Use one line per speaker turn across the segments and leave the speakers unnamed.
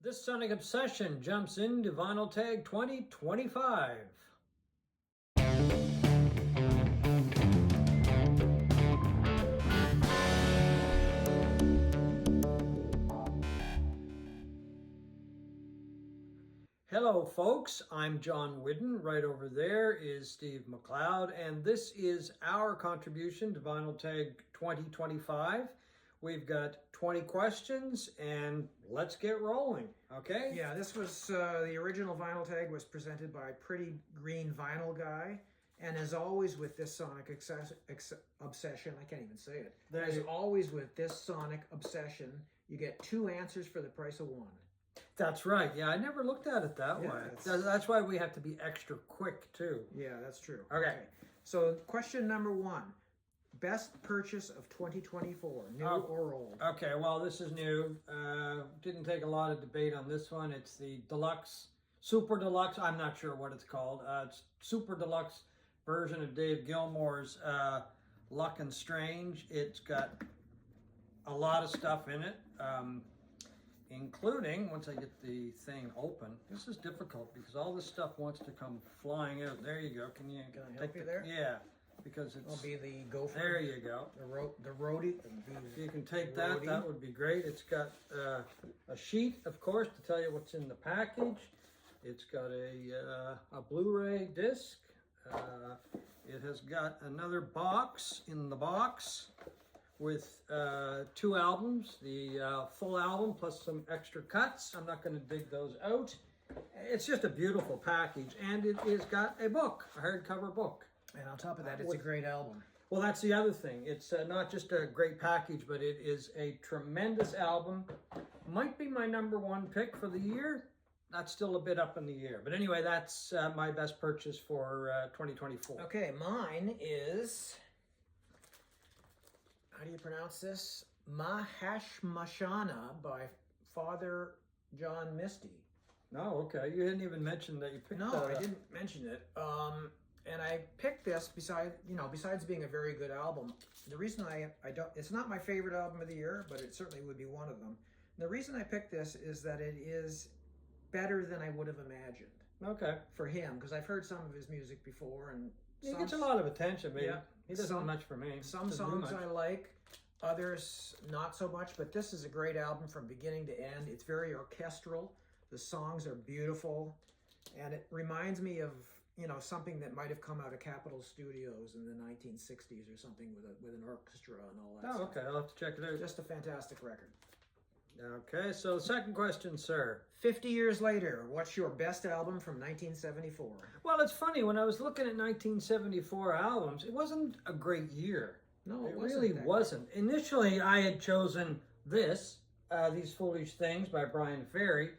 This Sonic Obsession jumps into Vinyl Tag 2025. Hello folks, I'm John Whidden. Right over there is Steve McLeod, and this is our contribution to Vinyl Tag 2025. We've got 20 questions, and let's get rolling, okay?
Yeah, this was the original Vinyl Tag was presented by Pretty Green Vinyl Guy. And as always with this Sonic Obsession, I can't even say it. As always with this Sonic Obsession, you get 2 answers for the price of 1.
That's right. Yeah, I never looked at it that way. That's why we have to be extra quick, too.
Yeah, that's true.
Okay.
So question number 1. Best purchase of 2024, new or old?
Okay, well, this is new. Didn't take a lot of debate on this one. It's the deluxe, super deluxe, I'm not sure what it's called. It's super deluxe version of Dave Gilmour's Luck and Strange. It's got a lot of stuff in it, including, once I get the thing open, this is difficult because all this stuff wants to come flying out. There you go. Can I
help you there?
Yeah. Because it's
be the gopher.
There you go.
The roadie.
If you can take that, that would be great. It's got a sheet, of course, to tell you what's in the package. It's got a Blu-ray disc. It has got another box in the box with 2 albums, the full album plus some extra cuts. I'm not going to dig those out. It's just a beautiful package, and it has got a book, a hardcover book.
And on top of that, it's a great album.
Well, that's the other thing. It's not just a great package, but it is a tremendous album. Might be my #1 pick for the year. That's still a bit up in the air. But anyway, that's my best purchase for 2024.
Okay, mine is, how do you pronounce this? Mahashmashana by Father John Misty.
Oh, okay. You didn't even mention that you picked that.
No, I didn't mention it. And I picked this besides being a very good album. The reason I don't, it's not my favorite album of the year, but it certainly would be one of them. The reason I picked this is that it is better than I would have imagined.
Okay.
For him, because I've heard some of his music before, and
he gets a lot of attention, but
yeah,
he doesn't much for me.
Some songs I like, others not so much, but this is a great album from beginning to end. It's very orchestral. The songs are beautiful, and it reminds me of, something that might have come out of Capitol Studios in the 1960s or something with an orchestra and all that stuff.
Okay, I'll have to check it out.
Just a fantastic record.
Okay, so the second question, sir.
50 years later, what's your best album from 1974?
Well, it's funny, when I was looking at 1974 albums, it wasn't a great year.
No,
it really wasn't. Initially, I had chosen These Foolish Things by Brian Ferry,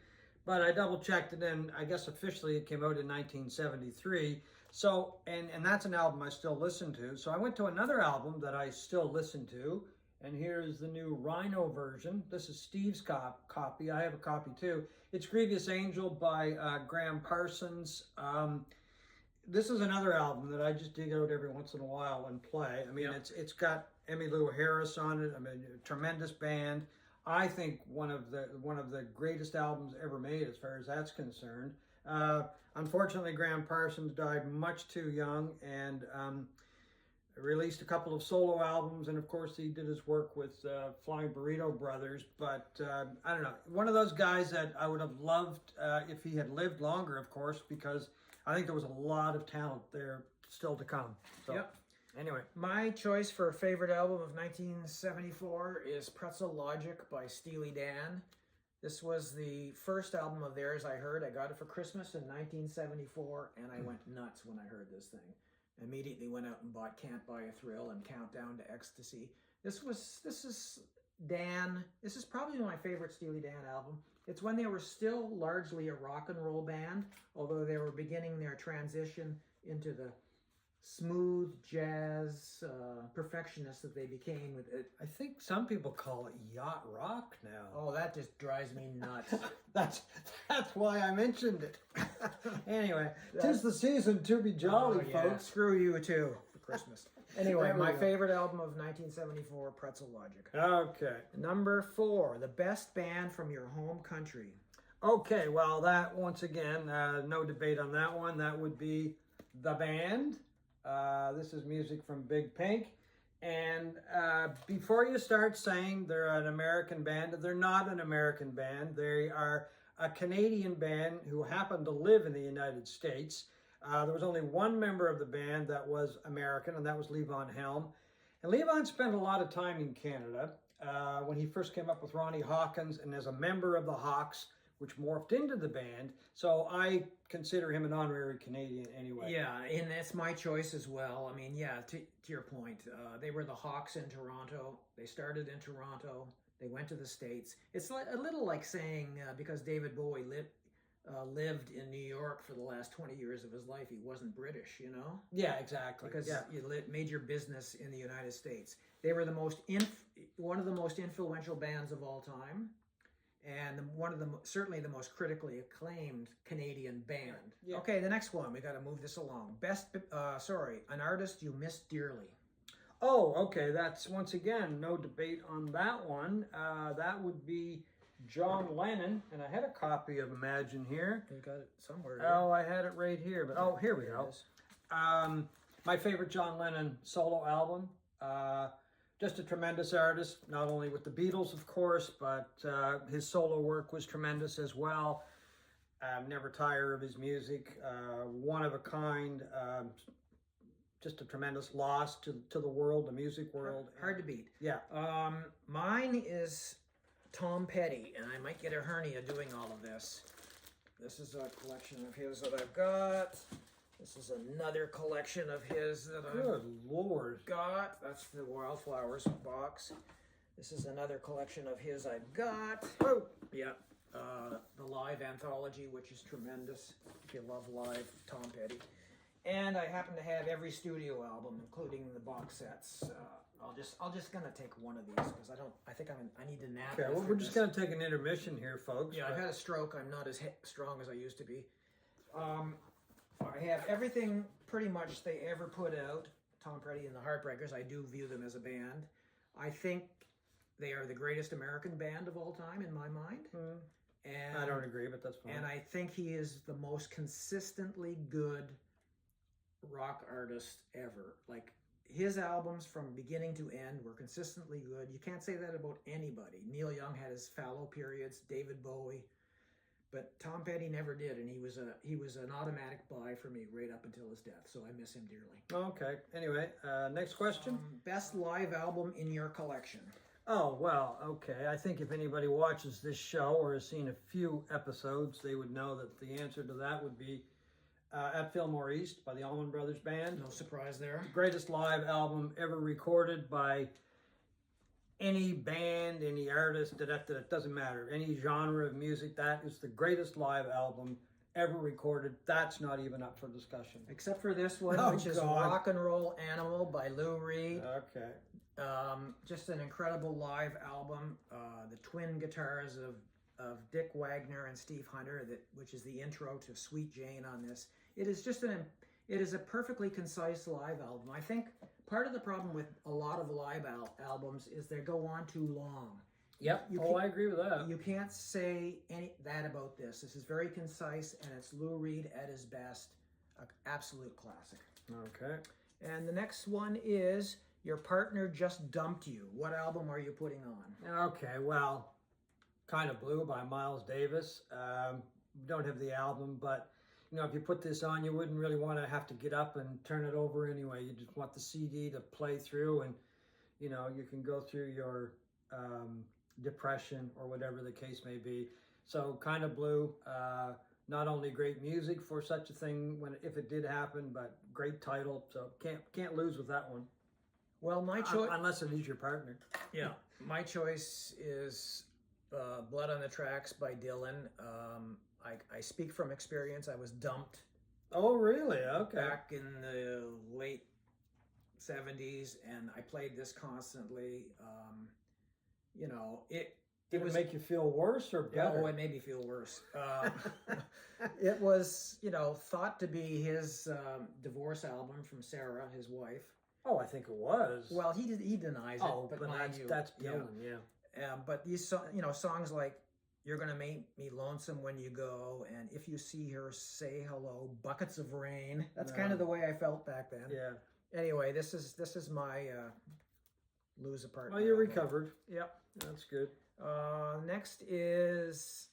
but I double-checked it, and I guess officially it came out in 1973. So, and that's an album I still listen to. So I went to another album that I still listen to, and here's the new Rhino version. This is Steve's copy. I have a copy too. It's Grievous Angel by Graham Parsons. This is another album that I just dig out every once in a while and play. I mean, it's got Emmylou Harris on it. I mean, a tremendous band. I think one of the greatest albums ever made as far as that's concerned. Unfortunately, Graham Parsons died much too young, and released a couple of solo albums, and of course he did his work with Flying Burrito Brothers. But I don't know, one of those guys that I would have loved if he had lived longer, of course, because I think there was a lot of talent there still to come. So.
Yep.
Anyway,
my choice for a favorite album of 1974 is Pretzel Logic by Steely Dan. This was the first album of theirs I heard. I got it for Christmas in 1974, and I went nuts when I heard this thing. Immediately went out and bought Can't Buy a Thrill and Countdown to Ecstasy. This is Dan. This is probably my favorite Steely Dan album. It's when they were still largely a rock and roll band, although they were beginning their transition into the smooth jazz perfectionists that they became with it.
I think some people call it yacht rock now.
Oh, that just drives me nuts.
that's why I mentioned it. Anyway, 'tis the season to be jolly, folks.
Screw you too for Christmas. Anyway, my favorite album of 1974, Pretzel Logic.
Okay.
Number 4, the best band from your home country.
Okay, well, that, once again, no debate on that one. That would be The Band. This is music from Big Pink. And before you start saying they're an American band, they're not an American band. They are a Canadian band who happened to live in the United States. There was only one member of the band that was American, and that was Levon Helm. And Levon spent a lot of time in Canada when he first came up with Ronnie Hawkins, and as a member of the Hawks, which morphed into the band. So I consider him an honorary Canadian anyway.
Yeah, and that's my choice as well. I mean, yeah, to your point, they were the Hawks in Toronto. They started in Toronto. They went to the States. It's a little like saying because David Bowie lived in New York for the last 20 years of his life, he wasn't British, you know?
Yeah, exactly.
Because
yeah.
you made your business in the United States. They were one of the most influential bands of all time. And certainly the most critically acclaimed Canadian band.
Yeah.
Okay, the next one, we got to move this along. An artist you miss dearly.
Oh, okay. That's, once again, no debate on that one. That would be John Lennon, and I had a copy of Imagine here.
You got it somewhere.
Oh, I had it right here, but here we go. My favorite John Lennon solo album. Just a tremendous artist, not only with the Beatles, of course, but his solo work was tremendous as well. Never tire of his music. One of a kind. Just a tremendous loss to the world, the music world.
Hard to beat.
Yeah.
Mine is Tom Petty, and I might get a hernia doing all of this. This is a collection of his that I've got. This is another collection of his that
Good Lord.
got. That's the Wildflowers box. This is another collection of his I've got.
Oh.
Yeah. The live anthology, which is tremendous. If you love live Tom Petty. And I happen to have every studio album, including the box sets. I'll just gonna take one of these because I think I need to nap.
Okay, well, we're just gonna take an intermission here, folks.
Yeah, I've had a stroke. I'm not as strong as I used to be. I have everything pretty much they ever put out. Tom Petty and the Heartbreakers. I do view them as a band. I think they are the greatest American band of all time in my mind. And
I don't agree, but that's fine.
And I think he is the most consistently good rock artist ever. Like, his albums from beginning to end were consistently good. You can't say that about anybody. Neil Young had his fallow periods, David Bowie, but Tom Petty never did, and he was an automatic buy for me right up until his death. So I miss him dearly.
Okay. Anyway, next question.
Best live album in your collection.
Oh, well, okay. I think if anybody watches this show or has seen a few episodes, they would know that the answer to that would be At Fillmore East by the Allman Brothers Band.
No surprise there.
Greatest live album ever recorded by any band, any artist, that doesn't matter. Any genre of music, that is the greatest live album ever recorded. That's not even up for discussion.
Except for this one, which is Rock and Roll Animal by Lou Reed.
Okay.
Just an incredible live album. The twin guitars of Dick Wagner and Steve Hunter, which is the intro to Sweet Jane on this. It is a perfectly concise live album. I think part of the problem with a lot of live albums is they go on too long.
Yep. I agree with that.
You can't say that about this. This is very concise, and it's Lou Reed at his best. An absolute classic.
Okay.
And the next one is Your Partner Just Dumped You. What album are you putting on?
Okay, well, Kind of Blue by Miles Davis. Don't have the album, but if you put this on, you wouldn't really want to have to get up and turn it over anyway. You just want the CD to play through, and you can go through your depression or whatever the case may be. So Kind of Blue, not only great music for such a thing if it did happen, but great title. So can't lose with that one.
Well, my choice,
unless it is your partner.
Yeah, my choice is Blood on the Tracks by Dylan. I speak from experience. I was dumped.
Oh, really? Okay.
Back in the late 70s, and I played this constantly.
Did it make you feel worse or better?
Oh, it made me feel worse. It was, thought to be his divorce album from Sarah, his wife.
Oh, I think it was.
Well, he denies it.
Oh, but that's Dylan, yeah.
But these songs like You're Gonna Make Me Lonesome When You Go, and If You See Her, Say Hello, Buckets of Rain. That's kind of the way I felt back then.
Yeah.
Anyway, this is my Lose Apart.
Well, you're recovered.
Yep.
That's good.
Next is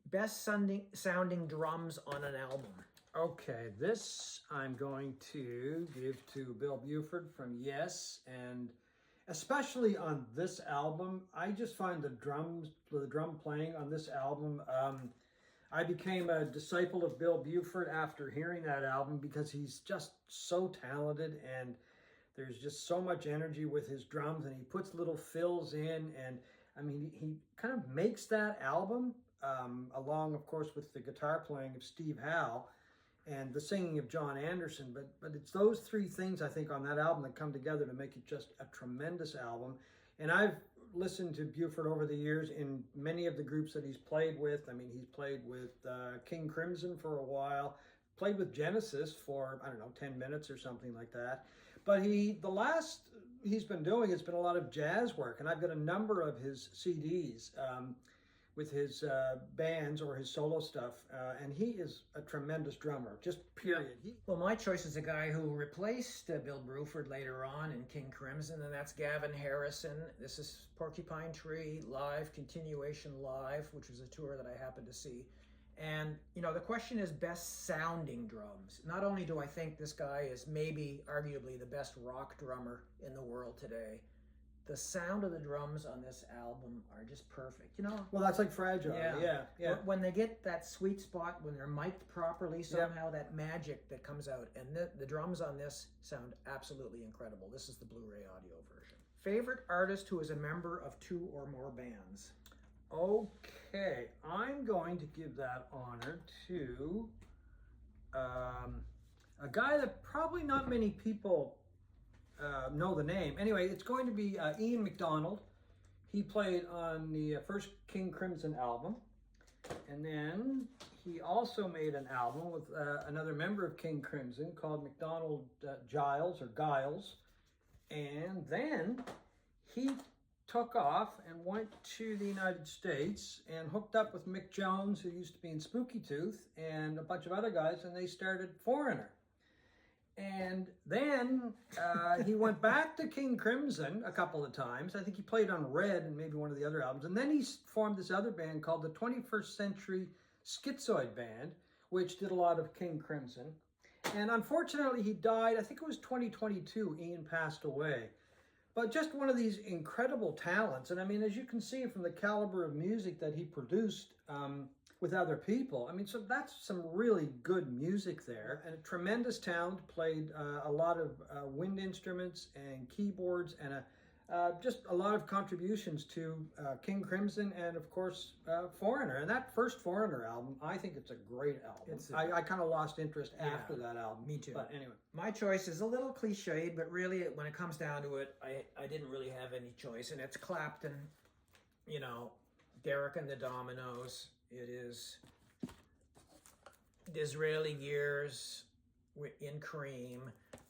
best sounding drums on an album.
Okay, this I'm going to give to Bill Buford from Yes, and especially on this album, I just find the drum playing on this album. I became a disciple of Bill Buford after hearing that album because he's just so talented, and there's just so much energy with his drums, and he puts little fills in, and I mean, he kind of makes that album, along, of course, with the guitar playing of Steve Howe and the singing of John Anderson. But it's those three things, I think, on that album that come together to make it just a tremendous album. And I've listened to Buford over the years in many of the groups that he's played with. I mean, he's played with King Crimson for a while, played with Genesis for, I don't know, 10 minutes or something like that. But the last he's been doing, it's been a lot of jazz work, and I've got a number of his CDs with his bands or his solo stuff, and he is a tremendous drummer, just period.
Well, my choice is a guy who replaced Bill Bruford later on in King Crimson, and that's Gavin Harrison. This is Porcupine Tree Live, Continuation Live, which was a tour that I happened to see. And, you know, the question is best sounding drums. Not only do I think this guy is maybe arguably the best rock drummer in the world today, the sound of the drums on this album are just perfect. You know?
Well, that's like Fragile. Yeah.
When they get that sweet spot, when they're mic'd properly, somehow that magic that comes out. And the drums on this sound absolutely incredible. This is the Blu-ray audio version. Favorite artist who is a member of two or more bands?
Okay, I'm going to give that honor to a guy that probably not many people know the name. Anyway, it's going to be Ian MacDonald. He played on the first King Crimson album, and then he also made an album with another member of King Crimson called MacDonald Giles, and then he took off and went to the United States and hooked up with Mick Jones, who used to be in Spooky Tooth, and a bunch of other guys, and they started Foreigner. And then he went back to King Crimson a couple of times. I think he played on Red and maybe one of the other albums. And then he formed this other band called the 21st Century Schizoid Band, which did a lot of King Crimson. And unfortunately, he died, I think it was 2022, Ian passed away. But just one of these incredible talents. And I mean, as you can see from the caliber of music that he produced with other people, I mean, so that's some really good music there. And a tremendous talent, played a lot of wind instruments and keyboards, and just a lot of contributions to King Crimson and, of course, Foreigner. And that first Foreigner album, I think it's a great album. I kind of lost interest after that album.
Me too.
But anyway.
My choice is a little cliched, but really, when it comes down to it, I didn't really have any choice. And it's Clapton, you know, Derek and the Dominoes. It is Disraeli Gears in Cream.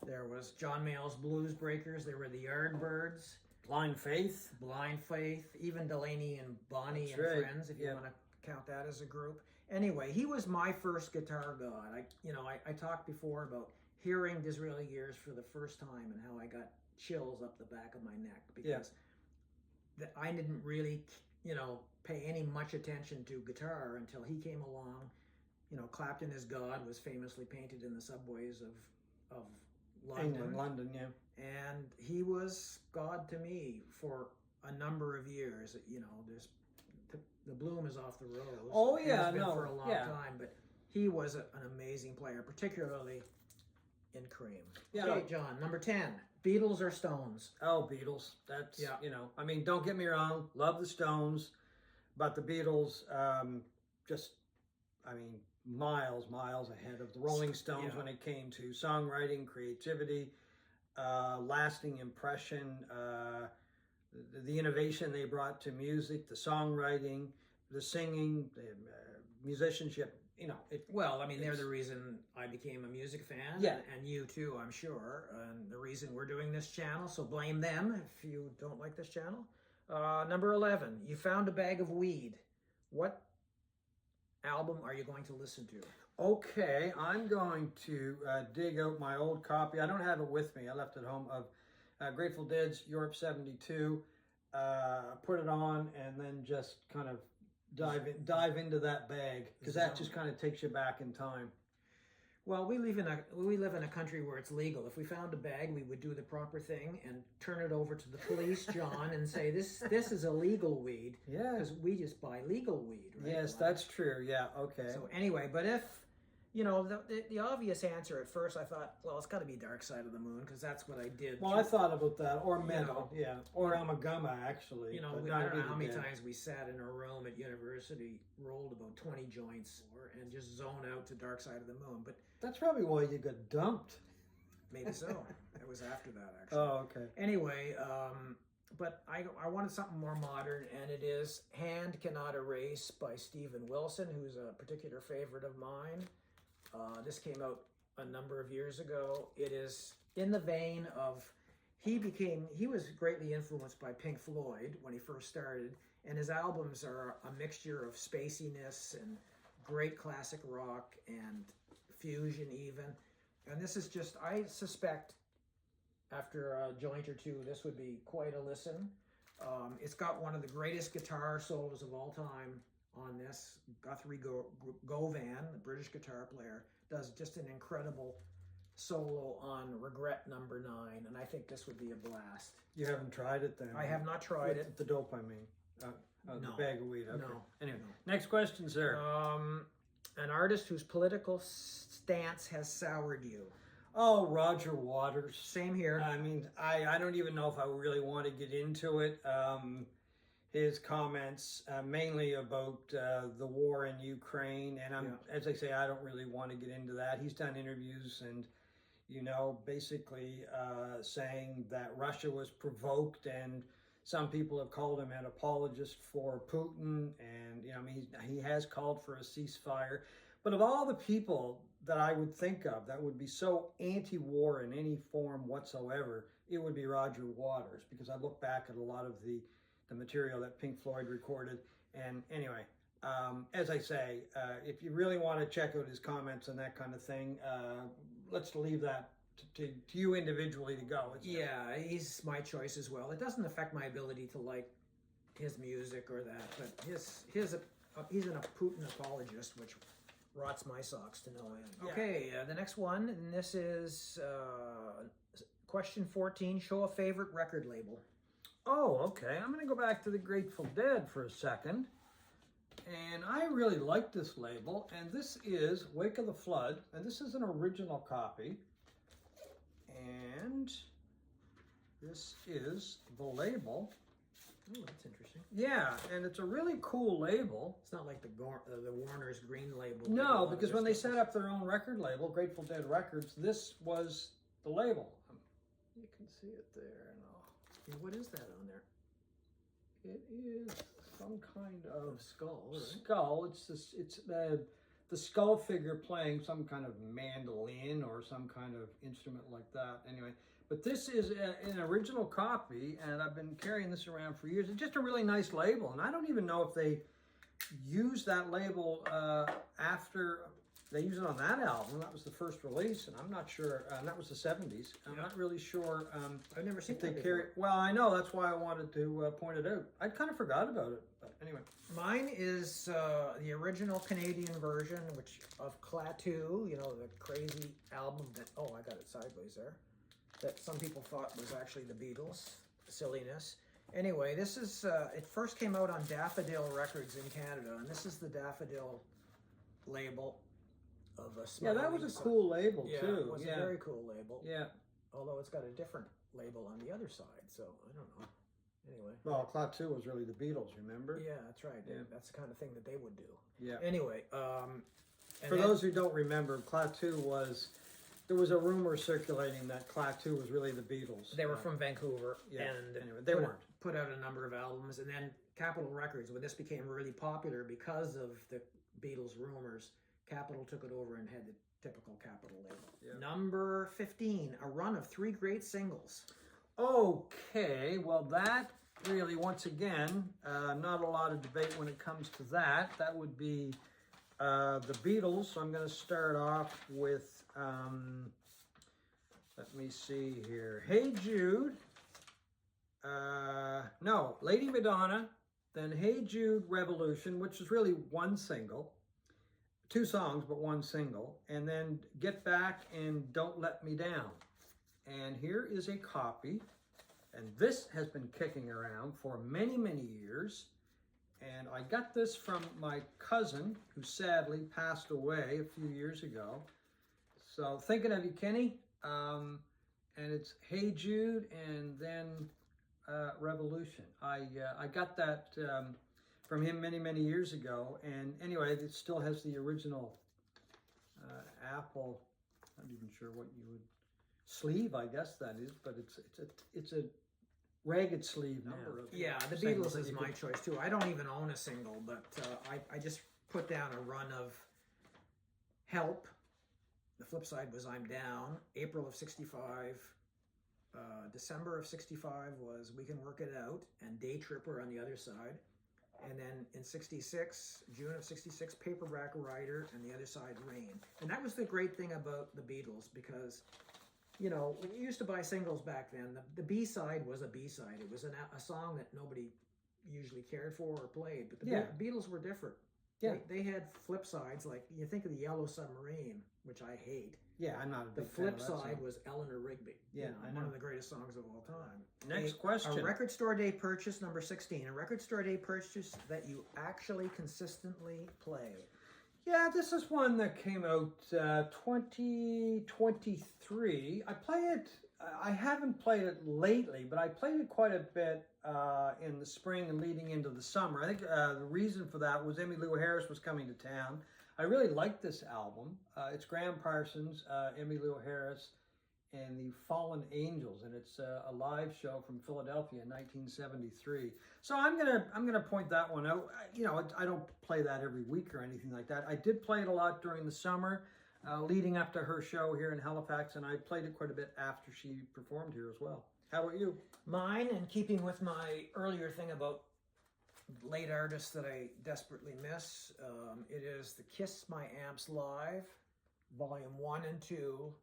There was John Mayall's Blues Breakers. There were the Yardbirds.
Blind Faith,
even Delaney and Bonnie
That's
and
right.
Friends, if you want to count that as a group. Anyway, he was my first guitar god. I talked before about hearing Disraeli Gears for the first time and how I got chills up the back of my neck because I didn't really, pay any much attention to guitar until he came along. Clapton is God was famously painted in the subways of London.
London, yeah.
And he was God to me for a number of years. There's the bloom is off the rose.
Oh
It
yeah,
has been
no,
for a long time, but he was an amazing player, particularly in Cream.
Yeah.
Okay, John, number 10, Beatles or Stones?
Oh, Beatles. That's, I mean, don't get me wrong, love the Stones, but the Beatles, miles ahead of the Rolling Stones when it came to songwriting, creativity, lasting impression, the innovation they brought to music, the songwriting, the singing, the musicianship.
They're the reason I became a music fan.
Yeah.
And you too, I'm sure. And the reason we're doing this channel, so blame them if you don't like this channel. Number 11, you found a bag of weed. What album are you going to listen to?
Okay, I'm going to dig out my old copy. I don't have it with me. I left it home of Grateful Dead's Europe 72. Put it on and then just kind of dive into that bag, because that just kind of takes you back in time.
Well, we live in a country where it's legal. If we found a bag, we would do the proper thing and turn it over to the police, John, and say this is illegal weed.
Yeah,
because we just buy legal weed. Right?
Yes, that's true. Yeah, okay.
So anyway, but if you know, the obvious answer at first, I thought, well, it's got to be Dark Side of the Moon, because that's what I did.
Well, I thought about that, or Meadow, yeah, or Amagama, actually.
You know, I don't know how many times we sat in a room at university, rolled about 20 joints, and just zone out to Dark Side of the Moon. But
that's probably why you got dumped.
Maybe so. It was after that, actually.
Oh, okay.
Anyway, but I wanted something more modern, and it is Hand Cannot Erase by Steven Wilson, who's a particular favorite of mine. This came out a number of years ago. It is in the vein of, he was greatly influenced by Pink Floyd when he first started, and his albums are a mixture of spaciness and great classic rock and fusion even. And this is just, I suspect after a joint or two, this would be quite a listen. It's got one of the greatest guitar solos of all time on this. Guthrie Govan, the British guitar player, does just an incredible solo on Regret Number 9, and I think this would be a blast.
You haven't tried it then?
I have not tried it.
The dope, I mean.
No.
The bag of weed. Okay.
No.
Anyway, next question, sir.
An artist whose political stance has soured you.
Oh, Roger Waters.
Same here.
I mean, I don't even know if I really want to get into it. His comments mainly about the war in Ukraine, and as I say, I don't really want to get into that. He's done interviews and, you know, basically saying that Russia was provoked, and some people have called him an apologist for Putin, and, you know, I mean, he has called for a ceasefire. But of all the people that I would think of that would be so anti-war in any form whatsoever, it would be Roger Waters, because I look back at a lot of the material that Pink Floyd recorded. And anyway, as I say, if you really want to check out his comments and that kind of thing, let's leave that to you individually to go.
Yeah, he's my choice as well. It doesn't affect my ability to like his music or that, but he's a Putin apologist, which rots my socks to no end.
Yeah.
Okay, the next one, and this is question 14. Show a favorite record label.
Oh, okay. I'm going to go back to the Grateful Dead for a second. And I really like this label. And this is Wake of the Flood. And this is an original copy. And this is the label.
Oh, that's interesting.
Yeah, and it's a really cool label.
It's not like the Warner's green label.
No, because when they set up their own record label, Grateful Dead Records, this was the label. You can see it there.
Yeah, what is that on there?
It is some kind of
skull. Right?
Skull. It's the skull figure playing some kind of mandolin or some kind of instrument like that. Anyway, but this is an original copy, and I've been carrying this around for years. It's just a really nice label, and I don't even know if they used that label after they used it on that album. That was the first release, and I'm not sure. That was the 70s. I'm not really sure.
I've never seen
they
that
carry.
before.
Well, I know. That's why I wanted to point it out. I kind of forgot about it, but anyway.
Mine is the original Canadian version, which of Klaatu, you know, the crazy album that, oh, I got it sideways there, that some people thought was actually the Beatles. Silliness. Anyway, this is, it first came out on Daffodil Records in Canada, and this is the Daffodil label of a
Yeah, that was a cool label, too.
It was a very cool label.
Yeah.
Although it's got a different label on the other side, so I don't know. Anyway.
Well, Klaatu was really the Beatles, remember?
Yeah, that's right.
Yeah.
That's the kind of thing that they would do.
Yeah.
Anyway,
for those who don't remember, Klaatu was, there was a rumor circulating that Klaatu was really the Beatles.
They were from Vancouver,
yeah.
And
anyway, they weren't.
Put out a number of albums, and then Capitol Records, when this became really popular because of the Beatles rumors, Capitol took it over and had the typical Capitol label. Yeah. Number 15, a run of 3 great singles.
Okay, well that really, once again, not a lot of debate when it comes to that. That would be the Beatles. So I'm going to start off with, let me see here. Hey Jude. No, Lady Madonna. Then Hey Jude, Revolution, which is really one single. 2 songs, but 1 single. And then Get Back and Don't Let Me Down. And here is a copy. And this has been kicking around for many, many years. And I got this from my cousin, who sadly passed away a few years ago. So thinking of you, Kenny. And it's Hey Jude and then Revolution. I got that from him many, many years ago. And anyway, it still has the original Apple, I'm not even sure what you would, sleeve, I guess that is, but it's a ragged sleeve number.
Yeah, the Beatles is my choice too. I don't even own a single, but I just put down a run of Help. The flip side was I'm Down. April of 65. December of 65 was We Can Work It Out and Day Tripper on the other side. And then in 66, June of 66, Paperback Writer, and the other side, Rain. And that was the great thing about the Beatles, because, you know, when you used to buy singles back then, the B-side was a B-side. It was a song that nobody usually cared for or played. But the Beatles were different.
Yeah.
They had flip sides, like you think of the Yellow Submarine, which I hate.
Yeah, I'm not a big
The flip
fan of that
side
song.
was Eleanor Rigby.
Yeah,
You know,
I know.
one of the greatest songs of all time.
Next question.
A record store day purchase, number 16. A record store day purchase that you actually consistently play.
Yeah, this is one that came out 2023. I haven't played it lately, but I played it quite a bit in the spring and leading into the summer. I think the reason for that was Emmylou Harris was coming to town. I really liked this album. It's Graham Parsons, Emmylou Harris, and the Fallen Angels, and it's a live show from Philadelphia in 1973. So I'm gonna point that one out. You know, I don't play that every week or anything like that. I did play it a lot during the summer, leading up to her show here in Halifax, and I played it quite a bit after she performed here as well. How about you?
Mine, in keeping with my earlier thing about late artists that I desperately miss, it is the Kiss My Amps Live, Volume 1 and 2,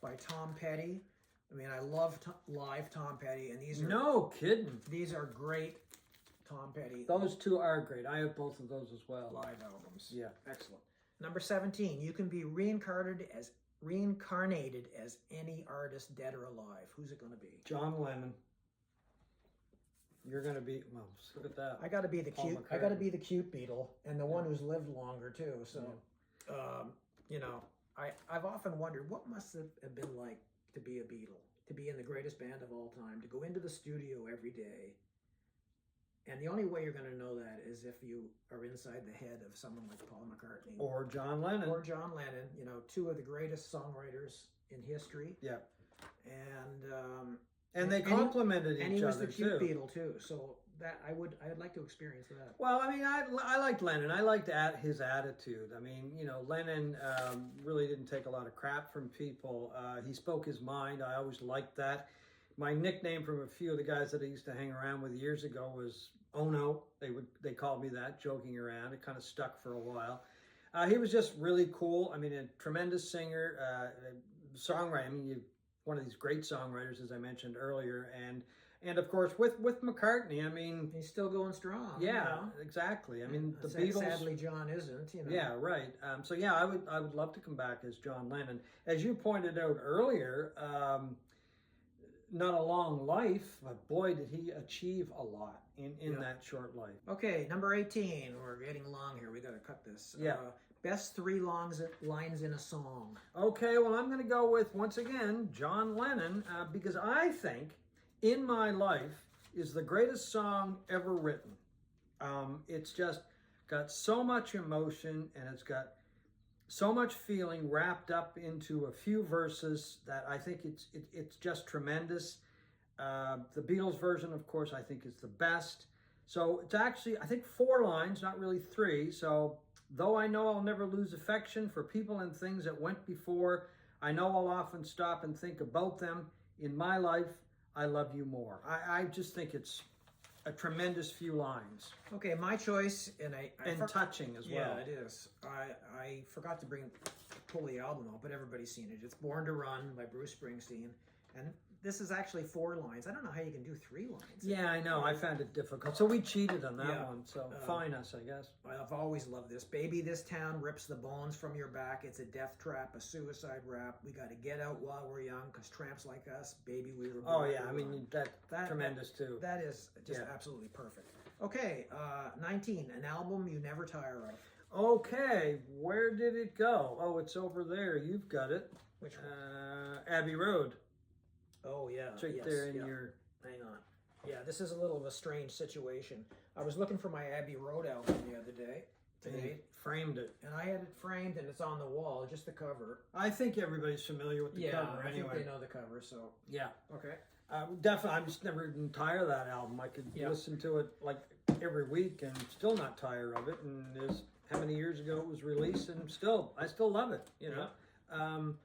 by Tom Petty. I mean, I love live Tom Petty, and these are
No kidding.
these are great Tom Petty
Those 2 are great. I have both of those as well.
live albums.
Yeah.
Excellent. Number 17, you can be reincarnated as any artist, dead or alive. Who's it going to be?
John Lennon. You're gonna be, well, look at that.
I got to be the
Paul
cute. I
McCartney.
got to be the cute Beatle, and the one who's lived longer too. So, you know, I've often wondered what must it have been like to be a Beatle, to be in the greatest band of all time, to go into the studio every day. And the only way you're going to know that is if you are inside the head of someone like Paul McCartney
Or John Lennon.
or John Lennon. You know, 2 of the greatest songwriters in history.
Yeah.
And
they complemented each other,
and he was the cute
too.
Beatle too. So that I'd like to experience that.
Well, I mean, I liked Lennon. I liked his attitude. I mean, you know, Lennon really didn't take a lot of crap from people. He spoke his mind. I always liked that. My nickname from a few of the guys that I used to hang around with years ago was Ono. They called me that, joking around. It kind of stuck for a while. He was just really cool. I mean, a tremendous singer, songwriter. I mean, one of these great songwriters, as I mentioned earlier, and of course with McCartney. I mean,
He's still going strong.
yeah,
you know?
exactly. I mean, the
Sadly,
Beatles.
John isn't. You know.
Yeah, right. So yeah, I would love to come back as John Lennon. As you pointed out earlier, not a long life, but boy, did he achieve a lot in that short life.
Okay, number 18. We're getting long here. We got to cut this.
Yeah.
Best 3 lines in a song.
Okay, well, I'm going to go with, once again, John Lennon, because I think In My Life is the greatest song ever written. It's just got so much emotion, and it's got so much feeling wrapped up into a few verses that I think it's just tremendous. The Beatles version, of course, I think is the best. So it's actually, I think, 4 lines, not really 3. So, though I know I'll never lose affection for people and things that went before, I know I'll often stop and think about them. In my life, I love you more. I just think it's a tremendous few lines
Okay, my choice, and
and touching as well.
Yeah, it is. I forgot to pull the album out, but everybody's seen it. It's Born to Run by Bruce Springsteen, and this is actually 4 lines. I don't know how you can do 3 lines.
Yeah, I know. I found it difficult. So we cheated on that
Yeah.
one. So fine us, I guess.
I've always loved this. Baby, this town rips the bones from your back. It's a death trap, a suicide rap. We got to get out while we're young, because tramps like us, baby, we were born
Oh, yeah.
to
I
run.
mean, that's tremendous, too.
That is just absolutely perfect. Okay, 19, an album you never tire of.
Okay, where did it go? Oh, it's over there. You've got it.
Which one?
Abbey Road.
Oh, yeah.
It's right
yes,
there in
yeah.
your...
Hang on. Yeah, this is a little of a strange situation. I was looking for my Abbey Road album the other day.
They framed it.
And I had it framed, and it's on the wall, just the cover.
I think everybody's familiar with the cover
I
anyway.
think they know the cover, so...
Yeah.
Okay.
Definitely, I'm just never even tired of that album. I could listen to it like every week and still not tire of it. And there's how many years ago it was released, and I still love it. You know,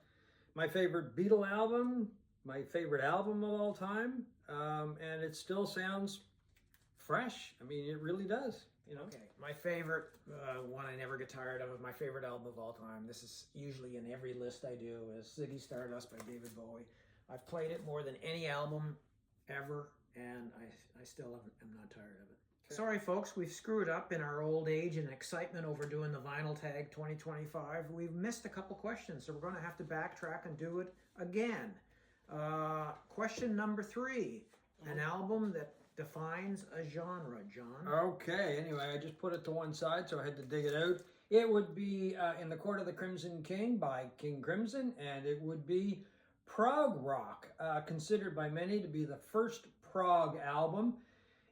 my favorite Beatle album, my favorite album of all time, and it still sounds fresh. I mean, it really does. You know.
Okay, my favorite one I never get tired of, my favorite album of all time. This is usually in every list I do, is Ziggy Stardust by David Bowie. I've played it more than any album ever, and I still am not tired of it. Okay. Sorry, folks, we've screwed up in our old age and excitement over doing the Vinyl Tag 2025. We've missed a couple questions, so we're going to have to backtrack and do it again. Question number 3, an album that defines a genre, John.
Okay, anyway, I just put it to one side, so I had to dig it out. It would be In the Court of the Crimson King by King Crimson, and it would be prog rock, considered by many to be the first prog album.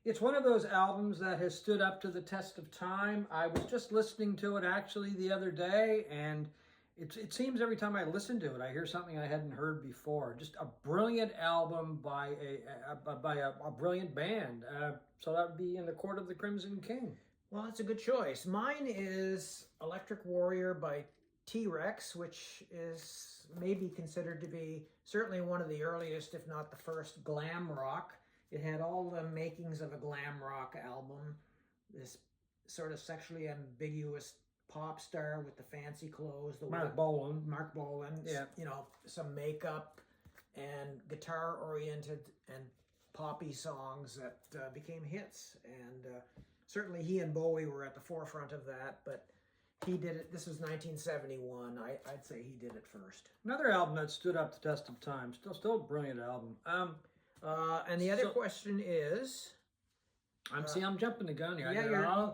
It's one of those albums that has stood up to the test of time. I was just listening to it actually the other day, and it seems every time I listen to it, I hear something I hadn't heard before. Just a brilliant album by a brilliant band. So that would be In the Court of the Crimson King.
Well, that's a good choice. Mine is Electric Warrior by T-Rex, which is maybe considered to be certainly one of the earliest, if not the first, glam rock. It had all the makings of a glam rock album. This sort of sexually ambiguous pop star with the fancy clothes.
Mark Bolan.
Yeah. You know, some makeup and guitar-oriented and poppy songs that became hits. And certainly he and Bowie were at the forefront of that, but he did it. This was 1971. I'd say he did it first.
Another album that stood up the test of time. Still a brilliant album.
And the other question is...
I'm jumping the gun here.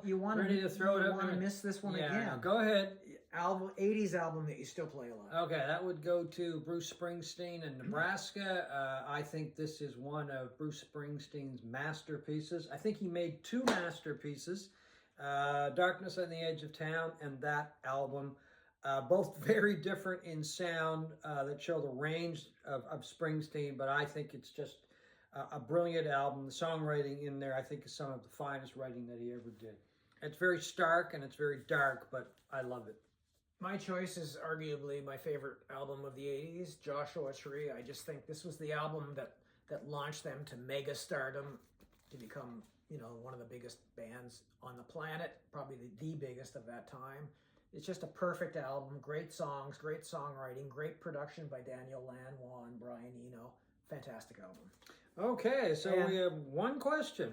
You want
ready to throw it up.
Want to miss this one again?
No, go ahead.
80s album that you still play a lot.
Okay, that would go to Bruce Springsteen in Nebraska. I think this is one of Bruce Springsteen's masterpieces. I think he made 2 masterpieces, Darkness on the Edge of Town and that album. Both very different in sound that show the range of Springsteen, but I think it's just a brilliant album. The songwriting in there, I think, is some of the finest writing that he ever did. It's very stark and it's very dark, but I love it.
My choice is arguably my favorite album of the 80s, Joshua Tree. I just think this was the album that launched them to mega stardom, to become, you know, one of the biggest bands on the planet, probably the biggest of that time. It's just a perfect album, great songs, great songwriting, great production by Daniel Lanois and Brian Eno. Fantastic album.
Okay, so we have one question.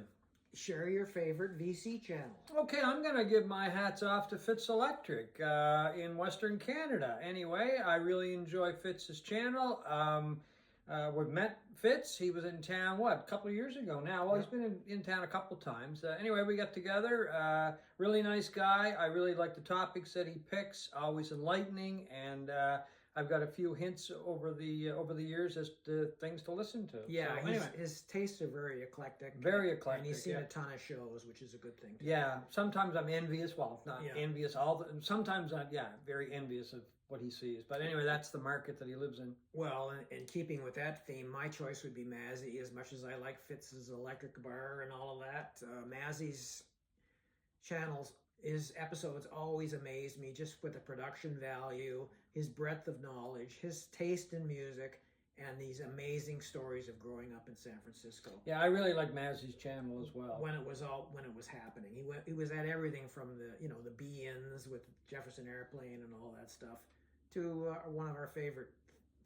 Share your favorite VC channel.
Okay, I'm going to give my hats off to Fitz Electric in Western Canada. Anyway, I really enjoy Fitz's channel. We've met Fitz. He was in town, a couple of years ago now. Well, he's been in town a couple times. Anyway, we got together. Really nice guy. I really like the topics that he picks, always enlightening, and I've got a few hints over the years as to things to listen to.
Yeah,
so, anyway.
His tastes are very eclectic.
Very eclectic.
And he's seen a ton of shows, which is a good thing.
Yeah, sometimes I'm envious. Well, not envious. Sometimes I'm very envious of what he sees. But anyway, that's the market that he lives in.
Well, and keeping with that theme, my choice would be Mazzy. As much as I like Fitz's Electric Bar and all of that, Mazzy's channels, his episodes always amaze me, just with the production value, his breadth of knowledge, his taste in music, and these amazing stories of growing up in San Francisco.
Yeah, I really like Mazzy's channel as well.
When it was happening, he was at everything from the be-ins with Jefferson Airplane and all that stuff to one of our favorite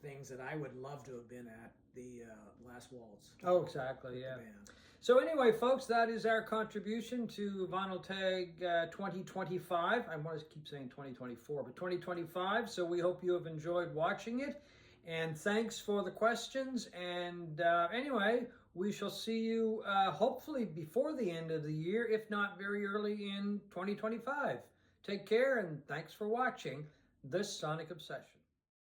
things that I would love to have been at, the Last Waltz.
Oh, exactly, yeah.
Band.
So anyway, folks, that is our contribution to Vinyl Tag 2025. I want to keep saying 2024, but 2025. So we hope you have enjoyed watching it. And thanks for the questions. And anyway, we shall see you hopefully before the end of the year, if not very early in 2025. Take care, and thanks for watching this Sonic Obsession.